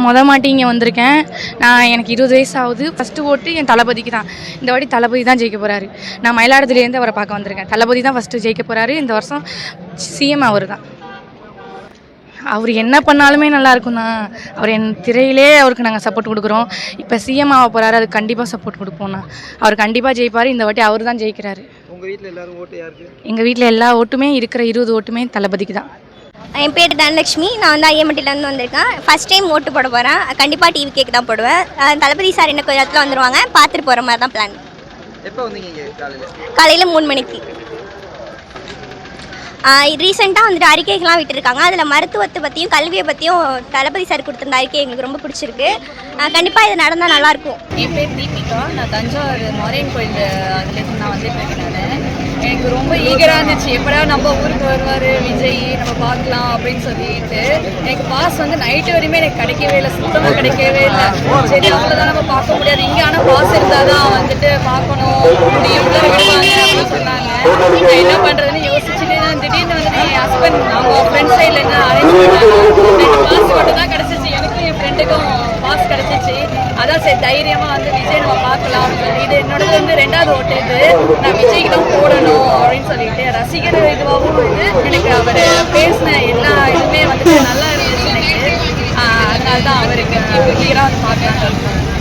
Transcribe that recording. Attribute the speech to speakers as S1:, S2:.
S1: நான் மாட்டி இங்கே வந்திருக்கேன். எனக்கு 20 வயசு ஆகுது. ஃபஸ்ட்டு ஓட்டு என் தளபதிக்கு தான். இந்த வாட்டி தளபதி தான் ஜெயிக்க போகிறாரு. நான் மயிலாடுதுறையிலேருந்து அவரை பார்க்க வந்திருக்கேன். தளபதி தான் ஃபஸ்ட்டு ஜெயிக்க போகிறாரு. இந்த வருஷம் சிஎம் அவர் தான். அவர் என்ன பண்ணாலுமே நல்லாயிருக்கும் தான். அவர் திரையிலே அவருக்கு நாங்கள் சப்போர்ட் கொடுக்குறோம். இப்போ சிஎம் ஆக போகிறாரு, அது கண்டிப்பாக சப்போர்ட் கொடுப்போம்ண்ணா. அவர் கண்டிப்பாக ஜெயிப்பார். இந்த வாட்டி அவர் தான் ஜெயிக்கிறாரு.
S2: உங்கள் வீட்டில் எல்லாரும் ஓட்டு யாருக்கு?
S1: எங்கள் வீட்டில் எல்லா ஓட்டுமே இருக்கிற 20 ஓட்டுமே தளபதிக்கு தான்.
S3: என் பேர் தனலட்சுமி. நான் வந்து ஐயம்பட்டிலேருந்து வந்திருக்கேன். ஃபஸ்ட் டைம் ஓட்டு போட போகிறேன். கண்டிப்பாக டிவி கேக்கு தான் போடுவேன். தளபதி சார் என்ன கொஞ்சம் இடத்துல வந்துடுவாங்க, பார்த்துட்டு போகிற மாதிரி தான் பிளான்.
S2: எப்போ வந்தீங்க?
S3: காலையில் 3 மணிக்கு. ரீசெண்டாக வந்துட்டு அறிக்கைகள்லாம் விட்டுருக்காங்க. அதில் மருத்துவத்தை பற்றியும் கல்வியை பற்றியும் தளபதி சார் கொடுத்துருந்த அறிக்கை எங்களுக்கு ரொம்ப பிடிச்சிருக்கு. கண்டிப்பாக இது நடந்தால் நல்லாயிருக்கும்.
S4: என் பேர் தீபிகா. நான் தஞ்சாவூர் மாரியன் கோயில் அதுலேருந்து நான் வந்துட்டுருக்கேன். எனக்கு ரொம்ப ஈகராக இருந்துச்சு, எப்படா நம்ம ஊருக்கு வருவார் விஜய், நம்ம பார்க்கலாம் அப்படின்னு சொல்லிட்டு. எனக்கு பாஸ் வந்து நைட்டு வரையுமே எனக்கு கிடைக்கவே இல்லை, சுத்தமாக கிடைக்கவே இல்லை. சரி அவ்வளோதான் நம்ம பார்க்க முடியாது இங்கே, ஆனால் பாஸ் இருந்தால் தான் வந்துட்டு பார்க்கணும் முடியும் அப்படின்னு சொன்னாங்க. நான் என்ன பண்ணுறதுன்னு யோசிச்சுட்டு திடீர்னு வந்துட்டு என் ஹஸ்பண்ட் அவங்க ஃப்ரெண்ட் சைடில் என்ன அரேஞ்ச் பண்ணாங்க. எனக்கு பாஸ் மட்டும் தான் கிடச்சிச்சு. எனக்கும் என் ஃப்ரெண்டுக்கும் பாஸ் கிடச்சிச்சு. அதான் சரி தைரியமாக வந்து விஜய் நம்ம பார்க்கலாம் அப்படின்னு சொல்லிட்டு, என்னோடது வந்து 2வது ஓட்டு இது. நான் விஜய்க்கு தான் போடணும் அப்படின்னு சொல்லிட்டு ரசிகர் இதுவாகவும் இது எனக்கு அவர் பேசின எல்லா இதுவுமே வந்துட்டு நல்லா இருந்துச்சு எனக்கு. அதனால தான் அவருக்கு கிளியராக வந்து பார்க்கலான்னு